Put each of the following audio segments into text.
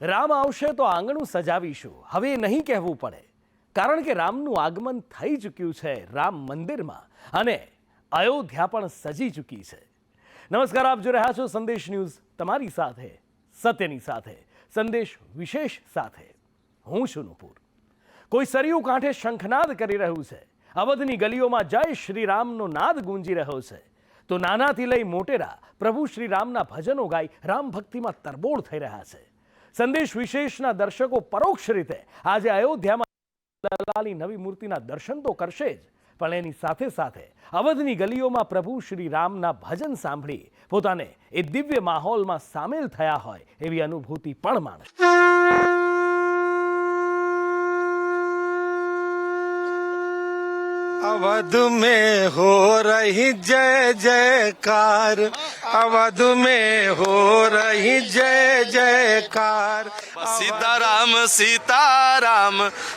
રામ આવશે તો આંગણું સજાવીશું, હવે નહીં કહેવું પડે, કારણ કે રામનું આગમન થઈ ચૂક્યું છે રામ મંદિરમાં અને અયોધ્યા પણ સજી ચૂકી છે. નમસ્કાર, આપ જોઈ રહ્યા છો સંદેશ ન્યૂઝ, તમારી સાથે સત્યની સાથે સંદેશ વિશેષ સાથે હું છું નુપુર. કોઈ સરયુ કાંઠે શંખનાદ કરી રહ્યું છે, અવધની ગલીઓમાં જય શ્રી રામનો નાદ ગુંજી રહ્યો છે, તો નાનાથી લઈ મોટેરા પ્રભુ શ્રી રામના ભજનો ગાઈ રામ ભક્તિમાં તરબોળ થઈ રહ્યા છે. સંદેશ વિશેષના દર્શકો પરોક્ષ રીતે આજે અયોધ્યામાં લલાની નવી મૂર્તિના દર્શન તો કરશે જ, પણ એની સાથે સાથે અવધની ગલીઓમાં પ્રભુ શ્રી રામના ભજન સાંભળી પોતાને એ દિવ્ય માહોલમાં સામેલ થયા હોય એવી અનુભૂતિ પણ માણશે. अवध में हो रही जय जयकार, अवध में हो रही जय जयकार. सीताराम सीताराम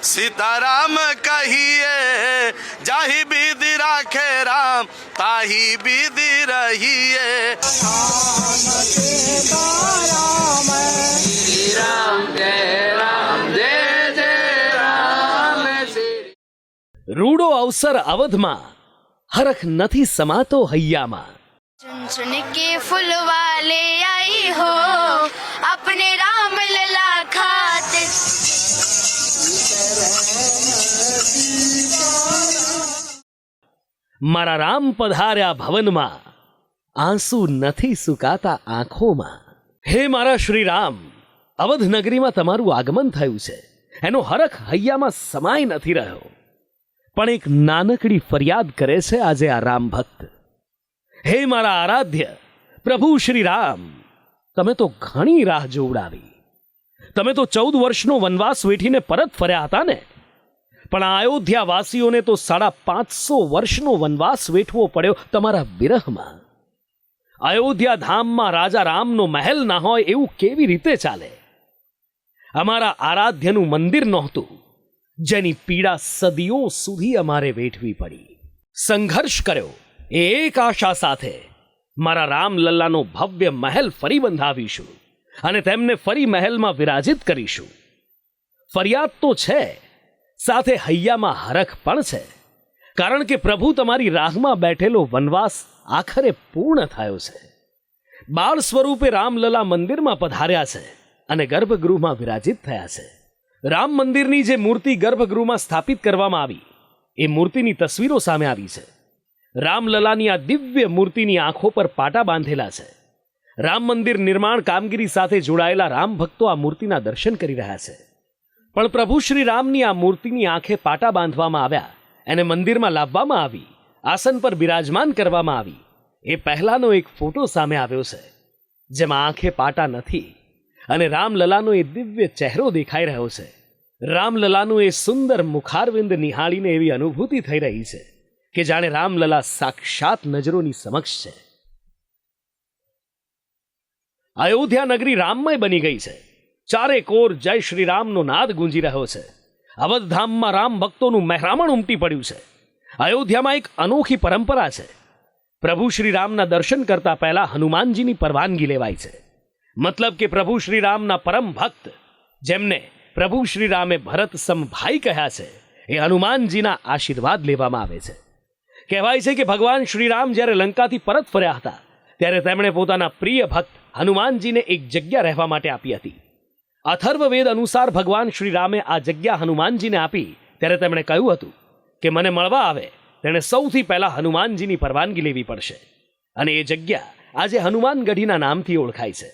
सीताराम कहिए, जाहि विधि राखे राम ताहि विधि रहिए. રૂડો અવસર અવધમાં, હરખ નથી સમાતો હૈયામાં. चुन के फूल वाले आई हो अपने राम लला खाते. મારા રામ પધાર્યા ભવનમાં, આંસુ નથી સુકાતા આંખોમાં. હે મારા શ્રી રામ, અવધ નગરીમાં તમારું આગમન થયું છે, એનો હરખ હૈયામાં સમાય નથી રહ્યો. પણ એક નાનકડી ફરિયાદ કરે છે આજે આ રામ ભક્ત. હે મારા આરાધ્ય પ્રભુ શ્રી રામ, તમે તો ઘણી રાહ જોવડાવી, તમે તો 14 વર્ષનો વનવાસ વેઠીને પરત ફર્યા હતા ને, પણ આ અયોધ્યા વાસીઓને તો 550 વર્ષનો વનવાસ વેઠવો પડ્યો તમારા વિરહમાં. અયોધ્યા ધામમાં રાજા રામનો મહેલ ના હોય એવું કેવી રીતે ચાલે? અમારા આરાધ્યનું મંદિર નહોતું, જેની પીડા સદીઓ સુધી અમારે વેઠવી પડી. સંઘર્ષ કર્યો એ એક આશા સાથે, મારા રામલલ્લાનો ભવ્ય મહેલ ફરી બંધાવીશું અને તેમને ફરી મહેલમાં વિરાજિત કરીશું. ફરિયાદ તો છે, સાથે હૈયામાં હરખ પણ છે, કારણ કે પ્રભુ તમારી રાહમાં બેઠેલો વનવાસ આખરે પૂર્ણ થયો છે. બાળ સ્વરૂપે રામલલા મંદિરમાં પધાર્યા છે અને ગર્ભગૃહમાં વિરાજિત થયા છે. રામ મંદિરની જે મૂર્તિ ગર્ભગૃહમાં સ્થાપિત કરવામાં આવી, એ મૂર્તિની તસવીરો સામે આવી છે. રામલલાની આ દિવ્ય મૂર્તિની આંખો પર પાટા બાંધેલા છે. રામ મંદિર નિર્માણ કામગીરી સાથે જોડાયેલા રામ ભક્તો આ મૂર્તિના દર્શન કરી રહ્યા છે. પણ પ્રભુ શ્રી રામની આ મૂર્તિની આંખે પાટા બાંધવામાં આવ્યા, એને મંદિરમાં લાવવામાં આવી, આસન પર બિરાજમાન કરવામાં આવી, એ પહેલાનો એક ફોટો સામે આવ્યો છે, જેમાં આંખે પાટા નથી અને રામલલાનો એ દિવ્ય ચહેરો દેખાઈ રહ્યો છે. રામલલાનું એ સુંદર મુખારવિંદ નિહાળીને એવી અનુભૂતિ થઈ રહી છે કે જાણે રામલલા સાક્ષાત નજરોની સમક્ષ છે. અયોધ્યા નગરી રામમય બની ગઈ છે. ચારે કોર જય શ્રી રામનો નાદ ગુંજી રહ્યો છે. અવધધામમાં રામ ભક્તોનું મહેરામણ ઉમટી પડ્યું છે. અયોધ્યામાં એક અનોખી પરંપરા છે. પ્રભુ શ્રી રામના દર્શન કરતા પહેલા હનુમાનજીની પરવાનગી લેવાય છે. મતલબ કે પ્રભુ શ્રી રામના પરમ ભક્ત, જેમને પ્રભુ શ્રી રામે ભરત સમભાઈ કહ્યા છે, એ હનુમાનજીના આશીર્વાદ લેવામાં આવે છે. કહેવાય છે કે ભગવાન શ્રી રામ જ્યારે લંકાથી પરત ફર્યા હતા, ત્યારે તેમણે પોતાના પ્રિય ભક્ત હનુમાનજીને એક જગ્યા રહેવા માટે આપી હતી. અથર્વવેદ અનુસાર ભગવાન શ્રી રામે આ જગ્યા હનુમાનજીને આપી ત્યારે તેમણે કહ્યું હતું કે મને મળવા આવે તેણે સૌથી પહેલા હનુમાનજીની પરવાનગી લેવી પડશે, અને એ જગ્યા આજે હનુમાનગઢીના નામથી ઓળખાય છે.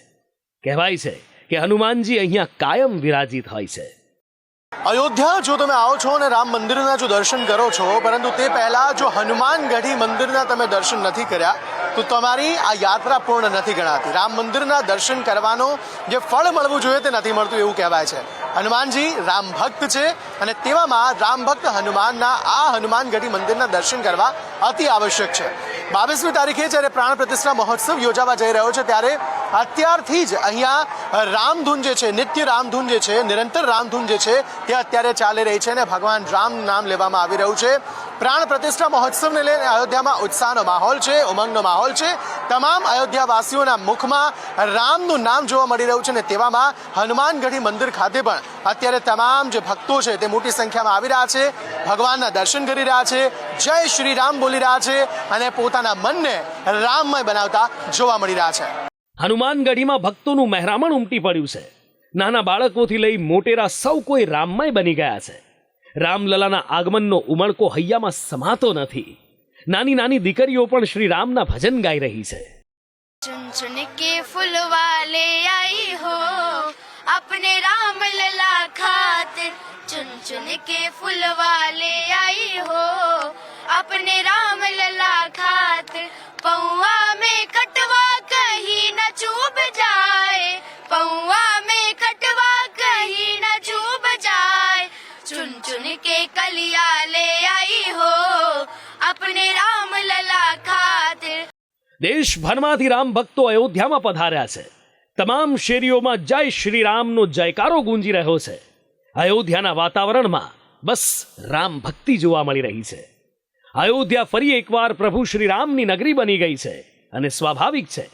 કહેવાય છે કે હનુમાનજી અહીંયા કાયમ વિરાજિત હોય છે. અયોધ્યા જો તમે આવો છો અને રામ મંદિરના જો દર્શન કરો છો, પરંતુ તે પહેલા જો હનુમાનગઢી મંદિરના તમે દર્શન નથી કર્યા તો તમારી આ યાત્રા પૂર્ણ નથી ગણાતી. રામ મંદિરના દર્શન કરવાનો જે ફળ મળવું જોઈએ તે નથી મળતું એવું કહેવાય છે. હનુમાનજી રામ ભક્ત છે અને તેવામાં રામ ભક્ત હનુમાનના આ હનુમાનગઢી મંદિરના દર્શન કરવા અતિ આવશ્યક છે. 22મી તારીખે જ્યારે પ્રાણ પ્રતિષ્ઠા મહોત્સવ યોજાવા જઈ રહ્યો છે, ત્યારે અત્યારથી જ અહીંયા રામધૂન જે છે, નિત્ય રામધૂન જે છે, નિરંતર રામધૂન જે છે તે અત્યારે ચાલી રહી છે અને ભગવાન રામનું નામ લેવામાં આવી રહ્યું છે. પ્રાણ પ્રતિષ્ઠા મહોત્સવને લઈને અયોધ્યામાં ઉત્સાહનો માહોલ છે, ઉમંગનો માહોલ છે. તમામ અયોધ્યાવાસીઓના મુખમાં રામનું નામ જોવા મળી રહ્યું છે અને તેવામાં હનુમાનગઢી મંદિર ખાતે પણ અત્યારે તમામ જે ભક્તો છે તે મોટી સંખ્યામાં આવી રહ્યા છે, ભગવાનના દર્શન કરી રહ્યા છે, જય શ્રી રામ બોલી રહ્યા છે અને પોતાના મનને રામમય બનાવતા જોવા મળી રહ્યા છે. હનુમાનગઢીમાં ભક્તોનું મહેરામણ ઉમટી પડ્યું છે. નાના બાળકોથી લઈ મોટેરા સૌ કોઈ રામમય બની ગયા છે. રામલલાના આગમનનો ઉમળકો હૈયામાં સમાતો નથી. નાની નાની દીકરીઓ પણ શ્રી રામના ભજન ગાઈ રહી છે. चुन चुन के फूल वाले आई हो अपने राम लला खातिर चुन चुन के फूल वाले आई हो अपने राम लला खातिर पौआ में कटवा कहीं न चूब जाए पौआ में कटवा कहीं न चूब जाए चुन चुन के कलिया ले आई हो अपने राम लला खातिर. દેશભરમાંથી રામ ભક્તો અયોધ્યામાં પધાર્યા છે. તમામ શેરીઓમાં જય શ્રી રામનો જયકારો ગુંજી રહ્યો છે. અયોધ્યાના વાતાવરણમાં બસ રામ ભક્તિ જોવા મળી રહી છે. અયોધ્યા ફરી એકવાર પ્રભુ શ્રી રામની નગરી બની ગઈ છે અને સ્વાભાવિક છે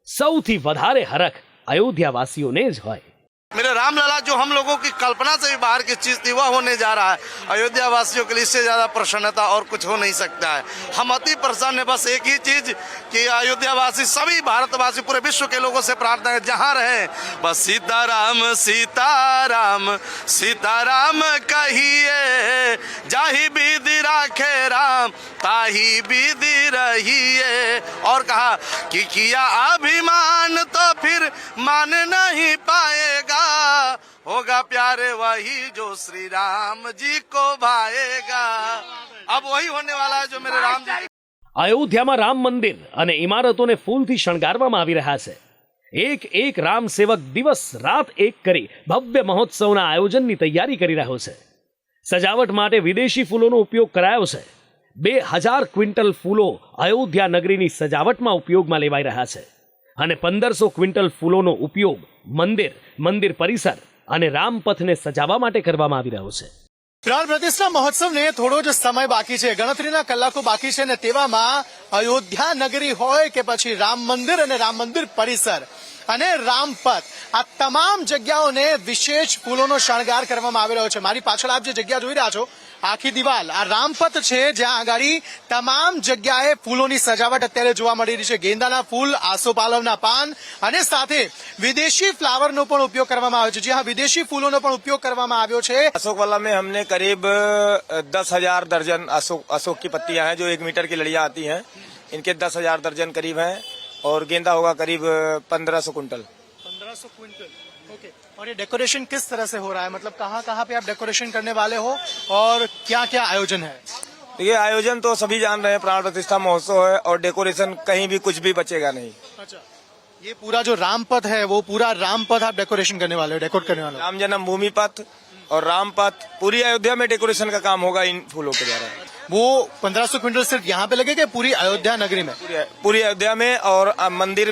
સૌથી વધારે હરખ અયોધ્યાવાસીઓને જ હોય. मेरे रामलला जो हम लोगों की कल्पना से भी बाहर की चीज थी वह होने जा रहा है. अयोध्या वासियों के लिए इससे ज्यादा प्रसन्नता और कुछ हो नहीं सकता है. हम अति प्रसन्न है. बस एक ही चीज कि अयोध्या वासी सभी भारतवासी पूरे विश्व के लोगों से प्रार्थना है जहाँ रहे बस सीताराम सीताराम सीताराम कहिए जाहि विधि राखे राम ताही विधि रहिए. और कहा कि किया अभिमान तो फिर मान नहीं पाएगा होगा प्यारे वही जो श्री राम जी को भाएगा. अब वही होने वाला है जो मेरे राम जी. અયોધ્યામાં રામ મંદિર અને ઇમારતોને ફૂલથી શણગારવામાં આવી રહ્યા છે. એક એક રામ સેવક દિવસ રાત એક કરી ભવ્ય મહોત્સવના આયોજનની તૈયારી કરી રહ્યો છે. સજાવટ માટે વિદેશી ફૂલોનો ઉપયોગ કરાયો છે. 2000 ક્વિન્ટલ ફૂલો અયોધ્યા નગરીની સજાવટમાં ઉપયોગમાં લેવાઈ રહ્યા છે અને 1500 ક્વિન્ટલ ફૂલોનો ઉપયોગ મંદિર પરિસર અને રામપથને સજાવવા માટે કરવામાં આવી રહ્યો છે. પ્રાણ પ્રતિષ્ઠા મહોત્સવને થોડો જ સમય બાકી છે, ગણતરીના કલાકો બાકી છે અને તેવામાં અયોધ્યા નગરી હોય કે પછી રામ મંદિર અને રામ મંદિર પરિસર અને રામપથ આ તમામ જગ્યાઓને વિશેષ ફૂલોનો શણગાર કરવામાં આવી રહ્યો છે. મારી પાછળ આપ જે જગ્યા જોઈ રહ્યા છો આખી દિવાલ આ રામપથ છે જ્યાં આગાડી તમામ જગ્યાએ ફૂલોની સજાવટ અત્યારે જોવા મળી રહી છે. ગેંદાના ફૂલ, આસોપાલવના પાન અને સાથે વિદેશી ફ્લાવરનો પણ ઉપયોગ કરવામાં આવ્યો છે. જી હા, વિદેશી ફૂલોનો પણ ઉપયોગ કરવામાં આવ્યો છે. अशोक वाला में हमने करीब 10,000 दर्जन अशोक की पत्तियां हैं जो 1 मीटर की लड़ियां आती हैं. इनके 10,000 दर्जन करीब हैं और गेंदा होगा करीब 1500 कुंटल. 1500 क्विंटल. ओके. और ये डेकोरेशन किस तरह से हो रहा है, मतलब कहाँ कहाँ पे आप डेकोरेशन करने वाले हो और क्या क्या आयोजन है? देखिए आयोजन तो सभी जान रहे हैं, प्राण प्रतिष्ठा महोत्सव है और डेकोरेशन कहीं भी कुछ भी बचेगा नहीं. अच्छा, ये पूरा जो रामपथ है वो पूरा रामपथ आप डेकोरेशन करने वाले हो, डेकोरेट करने वाले हो? राम जन्मभूमि पथ और रामपथ पूरी अयोध्या में डेकोरेशन का काम होगा इन फूलों के द्वारा. वो 1500 क्विंटल सिर्फ यहाँ पे लगेगा पूरी अयोध्या नगरी में? पूरी अयोध्या में. और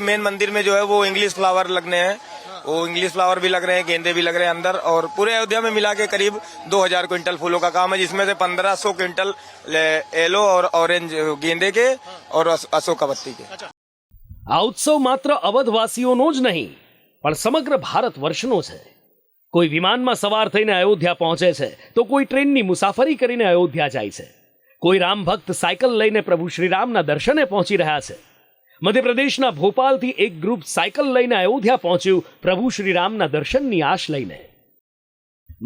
मेन मंदिर में जो है वो इंग्लिश फ्लावर लगने हैं, वो इंग्लिश फ्लावर भी लग रहे हैं, गेंदे भी लग रहे हैं अंदर. और पूरे अयोध्या में मिला के करीब 2000 क्विंटल फूलों का काम है जिसमें से 1500 क्विंटल येलो और ऑरेंज गेंदे के और अशोका पत्ती के. આ ઉત્સવ માત્ર અવધવાસીઓનો જ નહીં પણ સમગ્ર ભારત વર્ષનો છે. કોઈ વિમાનમાં સવાર થઈને અયોધ્યા પહોંચે છે તો કોઈ ટ્રેનની મુસાફરી કરીને અયોધ્યા જાય છે. કોઈ રામ ભક્ત સાયકલ લઈને પ્રભુ શ્રીરામના દર્શને પહોંચી રહ્યા છે. મધ્યપ્રદેશના ભોપાલથી એક ગ્રુપ સાયકલ લઈને અયોધ્યા પહોંચ્યું પ્રભુ શ્રીરામના દર્શનની આશ લઈને.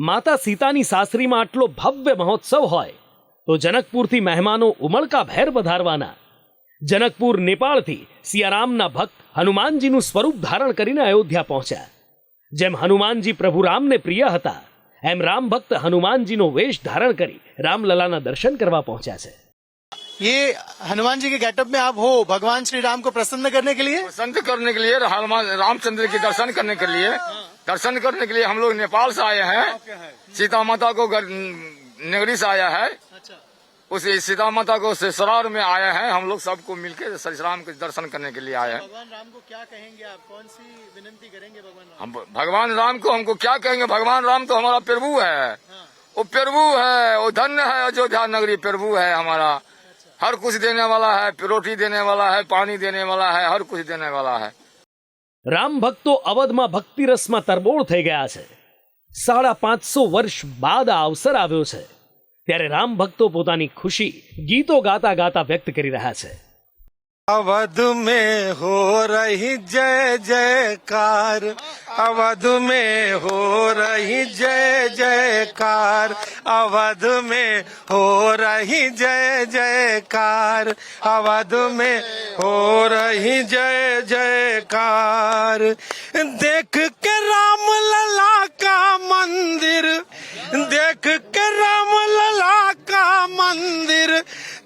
માતા સીતાની સાસરીમાં આટલો ભવ્ય મહોત્સવ હોય તો જનકપુરથી મહેમાનો ઉમળકાભેર પધારવાના. જનકપુર નેપાળથી સિયારામના ભક્ત હનુમાનજીનું સ્વરૂપ ધારણ કરીને અયોધ્યા પહોંચ્યા. જેમ હનુમાનજી પ્રભુ રામને પ્રિય હતા એમ રામ ભક્ત હનુમાનજીનો વેશ ધારણ કરી રામલલાના દર્શન કરવા પહોંચ્યા છે. ये हनुमान जी के गेटअप में आप हो भगवान श्री राम को प्रसन्न करने के लिए? प्रसन्न करने के लिए, रामचंद्र के दर्शन करने के लिए हम लोग नेपाल से आए हैं. सीता माता को नगरी से आया है. उस सीता माता को ससुराल में आए हैं, हम लोग सबको मिलकर श्री राम के दर्शन करने के लिए आए हैं। भगवान राम को क्या कहेंगे आप, कौन सी विनंती करेंगे भगवान राम? हम भगवान राम को हमको क्या कहेंगे, भगवान राम तो हमारा प्रभु है, वो प्रभु है, वो धन्य है, अयोध्या नगरी प्रभु है हमारा, हर कुछ देने वाला है, रोटी देने वाला है, पानी देने वाला है, हर कुछ देने वाला है। રામ ભક્તો અવધમાં ભક્તિ રસમાં તરબોળ થઈ ગયા છે। 550 વર્ષ બાદ આ અવસર આવ્યો છે, ત્યારે રામ ભક્તો પોતાની ખુશી ગીતો ગાતા ગાતા વ્યક્ત કરી રહ્યા છે। अवध में हो रही जय जयकार, अवध में हो रही जय जयकार, अवध में हो रही जय जयकार, अवध में हो रही जय जयकार। देख के राम लला का मंदिर, देख के राम लला का मंदिर,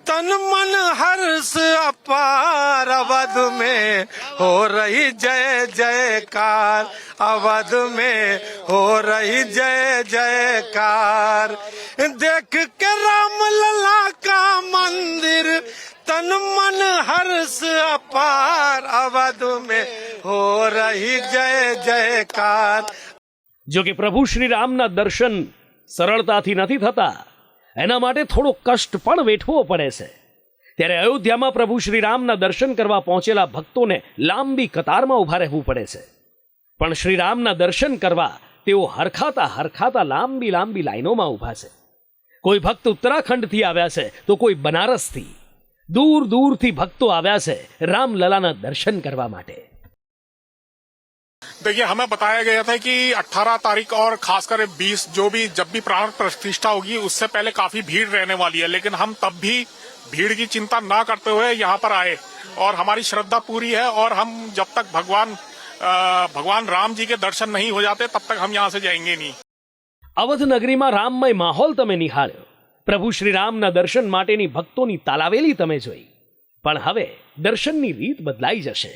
तन मन हर्ष अपार, अवध में हो रही जय जयकार, अवध में हो रही जय जयकार। देख के राम लला का मंदिर, तन मन हर्ष अपार, अवध में हो रही जय जयकार। જો કે પ્રભુ શ્રી રામના દર્શન સરળતાથી નથી થતા, એના માટે થોડો કષ્ટ પણ વેઠવો પડે છે। ત્યારે અયોધ્યામાં પ્રભુ શ્રી રામના દર્શન કરવા પહોંચેલા ભક્તોને લાંબી કતારમાં ઊભા રહેવું પડે છે। પણ શ્રી રામના દર્શન કરવા તેઓ હરખાતા હરખાતા લાંબી લાંબી લાઈનોમાં ઊભા છે। કોઈ ભક્ત ઉત્તરાખંડથી આવ્યા છે, તો કોઈ બનારસથી, દૂર દૂરથી ભક્તો આવ્યા છે રામલલાના દર્શન કરવા માટે। देखिए, हमें बताया गया था कि 18 तारीख और खासकर 20 जो भी जब भी प्राण प्रतिष्ठा होगी उससे पहले काफी भीड़ रहने वाली है, लेकिन हम तब भी भीड़ की चिंता ना करते हुए यहाँ पर आए और हमारी श्रद्धा पूरी है। और हम जब तक भगवान राम जी के दर्शन नहीं हो जाते तब तक हम यहाँ से जाएंगे नहीं। અવધ નગરીમાં રામમય માહોલ તમે નિહાળ્યો, પ્રભુ શ્રી રામના દર્શન માટેની ભક્તોની તાલાવેલી તમે જોઈ, પણ હવે દર્શનની રીત બદલાઈ જશે।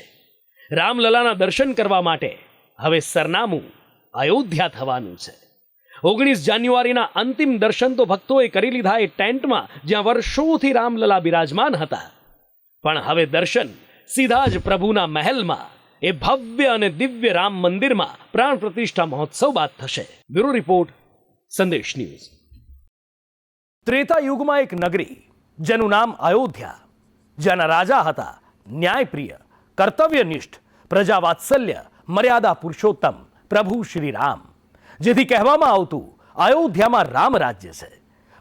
રામલલાના દર્શન કરવા માટે હવે સરનામું અયોધ્યા થવાનું છે। 19 જાન્યુઆરીના અંતિમ દર્શન તો ભક્તોએ કરી લીધા એ ટેન્ટમાં જ્યાં વર્ષોથી રામલલા બિરાજમાન હતા, પણ હવે દર્શન સીધા જ પ્રભુના મહેલમાં, એ ભવ્ય અને દિવ્ય રામ મંદિરમાં પ્રાણ પ્રતિષ્ઠા મહોત્સવ બાદ થશે। બ્યુરો રિપોર્ટ, સંદેશ ન્યૂઝ। ત્રેતા યુગમાં એક નગરી જેનું નામ અયોધ્યા, જેના રાજા હતા ન્યાયપ્રિય, કર્તવ્યનિષ્ઠ, પ્રજાવાત્સલ્ય, મર્યાદા પુરુષોત્તમ પ્રભુ શ્રી રામ, જેથી કહેવામાં આવતું અયોધ્યામાં રામ રાજ્ય છે।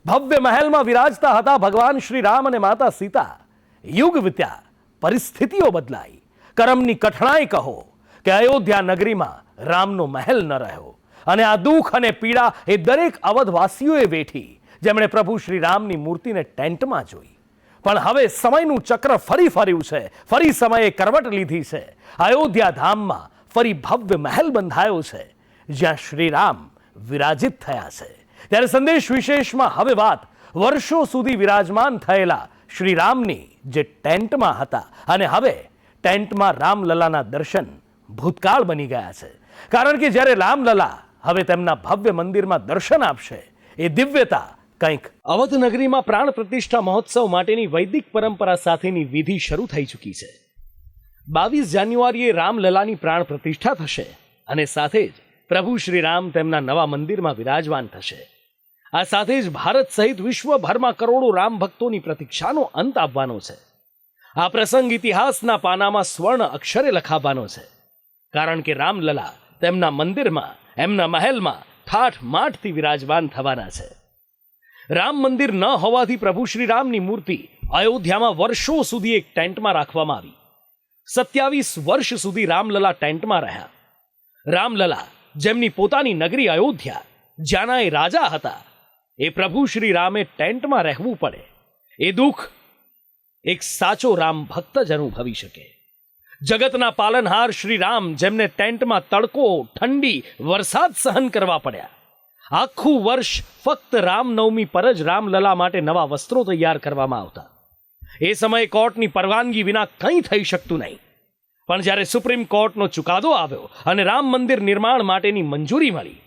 ભવ્ય મહેલમાં વિરાજતા હતા ભગવાન શ્રી રામ અને માતા સીતા। યુગ વીત્યા, પરિસ્થિતિઓ બદલાઈ, કરમની કઠણાઈ કહો કે અયોધ્યા નગરીમાં રામનો મહેલ ન રહ્યો, અને આ દુઃખ અને પીડા એ દરેક અવધવાસીઓએ વેઠી, જેમણે પ્રભુ શ્રી રામની મૂર્તિને ટેન્ટમાં જોઈ। પણ હવે સમયનું ચક્ર ફરી ફર્યું છે, ફરી સમયે કરવટ લીધી છે। અયોધ્યા ધામમાં ફરી ભવ્ય મહેલ બંધાયો છે, જ્યાં શ્રી રામ વિરાજિત થયા છે। ત્યારે સંદેશ વિશેષમાં હવે વાત વર્ષો સુધી વિરાજમાન થયેલા શ્રી રામની, જે ટેન્ટમાં હતા, અને હવે ટેન્ટમાં રામલલાના દર્શન ભૂતકાળ બની ગયા છે। કારણ કે જ્યારે રામલલા હવે તેમના ભવ્ય મંદિરમાં દર્શન આપશે, એ દિવ્યતા કંઈક। અવધ નગરીમાં પ્રાણ પ્રતિષ્ઠા મહોત્સવ માટેની વૈદિક પરંપરા સાથેની વિધિ શરૂ થઈ ચૂકી છે। 22 જાન્યુઆરીએ રામલલાની પ્રાણ પ્રતિષ્ઠા થશે, અને સાથે જ પ્રભુ શ્રી રામ તેમના નવા મંદિરમાં વિરાજમાન થશે। આ સાથે જ ભારત સહિત વિશ્વભરમાં કરોડો રામ ભક્તોની પ્રતીક્ષાનો અંત આવવાનો છે। આ પ્રસંગ ઇતિહાસના પાનામાં સ્વર્ણ અક્ષરે લખાવાનો છે, કારણ કે રામલલા તેમના મંદિરમાં, એમના મહેલમાં ઠાઠ માઠથી વિરાજમાન થવાના છે। રામ મંદિર ન હોવાથી પ્રભુ શ્રી રામની મૂર્તિ અયોધ્યામાં વર્ષો સુધી એક ટેન્ટમાં રાખવામાં આવી। 27 વર્ષ સુધી રામલલા ટેન્ટમાં રહ્યા। રામલલા, જેમની પોતાની નગરી અયોધ્યા, જ્યાંના એ રાજા હતા, એ પ્રભુ શ્રી રામે ટેન્ટમાં રહેવું પડે, એ દુઃખ એક સાચો રામ ભક્ત જ અનુભવી શકે। જગતના પાલનહાર શ્રી રામ, જેમને ટેન્ટમાં તડકો, ઠંડી, વરસાદ સહન કરવા પડ્યા। આખું વર્ષ ફક્ત રામનવમી પર જ રામલલા માટે નવા વસ્ત્રો તૈયાર કરવામાં આવતા। એ સમયે કોર્ટની પરવાનગી વિના કંઈ થઈ શકતું નહીં, પણ જ્યારે સુપ્રીમ કોર્ટનો ચુકાદો આવ્યો અને રામ મંદિર નિર્માણ માટેની મંજૂરી મળી,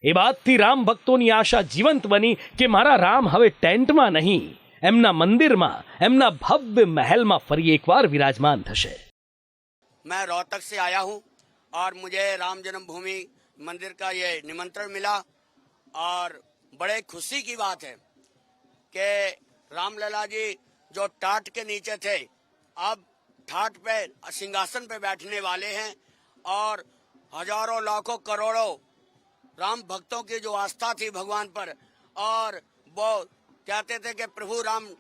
એ બાદથી રામ ભક્તોની આશા જીવંત બની કે મારા રામ હવે ટેન્ટમાં નહીં, એમના મંદિરમાં, એમના ભવ્ય મહેલમાં ફરી એકવાર વિરાજમાન થશે। मैं रोहतक से आया हूँ और मुझे राम जन्मभूमि मंदिर का ये निमंत्रण मिला और बड़े खुशी की बात है कि रामलला जी जो टाट के नीचे थे अब ठाट पे सिंहासन पे बैठने वाले हैं और हजारों लाखों करोड़ों राम भक्तों की जो आस्था थी भगवान पर और वो कहते थे कि प्रभु राम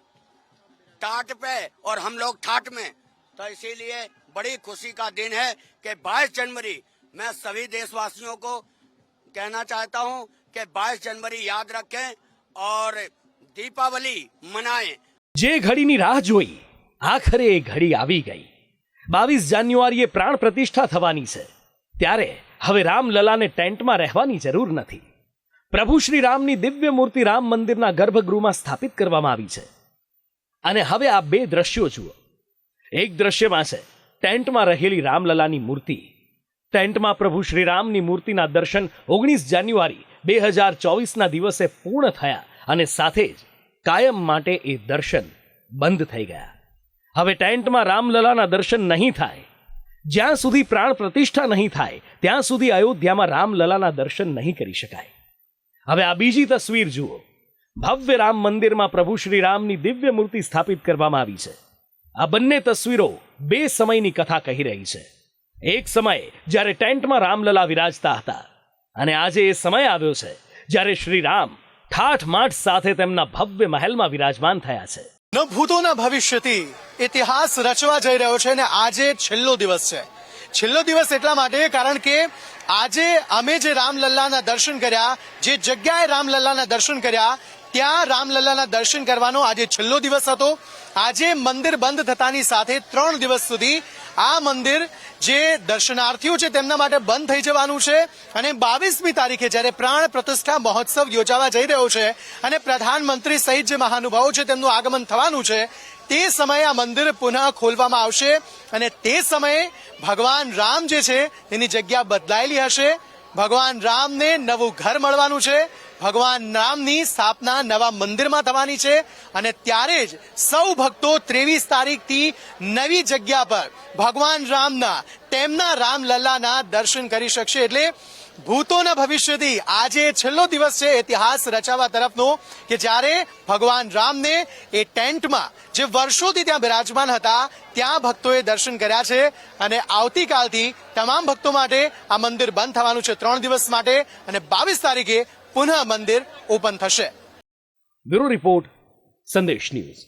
टाट पे और हम लोग ठाट में, तो इसीलिए बड़ी खुशी का दिन है कि 22 जनवरी मैं सभी देशवासियों को कहना चाहता हूं कि 22 जनवरी याद रखें और दीपावली मनाएं। જે ઘડીની રાહ જોઈ આખરે એ ઘડી આવી ગઈ। 22 જાન્યુઆરીએ પ્રાણ પ્રતિષ્ઠા થવાની છે, ત્યારે હવે રામલલાને ટેન્ટમાં રહેવાની જરૂર નથી। પ્રભુ શ્રી રામની દિવ્ય મૂર્તિ રામ મંદિરના ગર્ભગૃહમાં સ્થાપિત કરવામાં આવી છે। અને હવે આ બે દ્રશ્યો જુઓ। એક દ્રશ્યમાં છે ટેન્ટમાં રહેલી રામલલાની મૂર્તિ। ટેન્ટમાં પ્રભુ શ્રી રામની મૂર્તિના દર્શન 19 જાન્યુઆરી 2024ના દિવસે પૂર્ણ થયા અને સાથે જ કાયમ માટે એ દર્શન બંધ થઈ ગયા। હવે ટેન્ટમાં રામલલાના દર્શન નહીં થાય। જ્યાં સુધી પ્રાણ પ્રતિષ્ઠા નહીં થાય ત્યાં સુધી અયોધ્યામાં રામલલાના દર્શન નહીં કરી શકાય। હવે આ બીજી તસવીર જુઓ। ભવ્ય રામ મંદિરમાં પ્રભુ શ્રી રામની દિવ્ય મૂર્તિ સ્થાપિત કરવામાં આવી છે। આ બંને તસવીરો બે સમયની કથા કહી રહી છે। એક સમય જ્યારે ટેન્ટમાં રામલલા વિરાજતા હતા અને આજે એ સમય આવ્યો છે જ્યારે શ્રી રામ ઠાઠ માઠ સાથે તેમના ભવ્ય મહેલમાં વિરાજમાન થયા છે। ન ભૂતોના ભવિષ્યથી ઇતિહાસ રચવા જઈ રહ્યો છે અને આજે છેલ્લો દિવસ છે। છેલ્લો દિવસ એટલા માટે કારણ કે આજે અમે જે રામલલ્લાના દર્શન કર્યા, જે જગ્યાએ રામલલ્લાના દર્શન કર્યા, ત્યાં રામલલ્લાના દર્શન કરવાનો આજે છેલ્લો દિવસ હતો। આજે મંદિર બંધ થતાની સાથે 3 દિવસ સુધી આ મંદિર જે દર્શનાર્થીઓ છે તેમના માટે બંધ થઈ જવાનું છે અને 22મી તારીખે જ્યારે પ્રાણ પ્રતિષ્ઠા મહોત્સવ યોજાવા જઈ રહ્યો છે અને પ્રધાનમંત્રી સહિત જે મહાનુભાવો છે તેમનું આગમન થવાનું છે, તે સમયે આ મંદિર પુનઃ ખોલવામાં આવશે અને તે સમયે ભગવાન રામ જે છે તેની જગ્યા બદલાયેલી હશે। ભગવાન રામને નવું ઘર મળવાનું છે, ભગવાન રામની સ્થાપના નવા મંદિરમાં થવાની છે અને ત્યારે જ સૌ ભક્તો 23 તારીખથી નવી જગ્યા પર ભગવાન રામના, તેમના રામલલ્લાના દર્શન કરી શકશે। એટલે ભૂતોના ભવિષ્યથી આજે છેલ્લો દિવસ છે ઇતિહાસ રચાવા તરફનો કે જ્યારે ભગવાન રામને એ ટેન્ટમાં જે વર્ષોથી ત્યાં બિરાજમાન હતા ત્યાં ભક્તોએ દર્શન કર્યા છે અને આવતીકાલથી તમામ ભક્તો માટે આ મંદિર બંધ થવાનું છે 3 દિવસ માટે અને 22 તારીખે પુનઃ મંદિર ઓપન થશે। બ્યુરો રિપોર્ટ, સંદેશ ન્યૂઝ।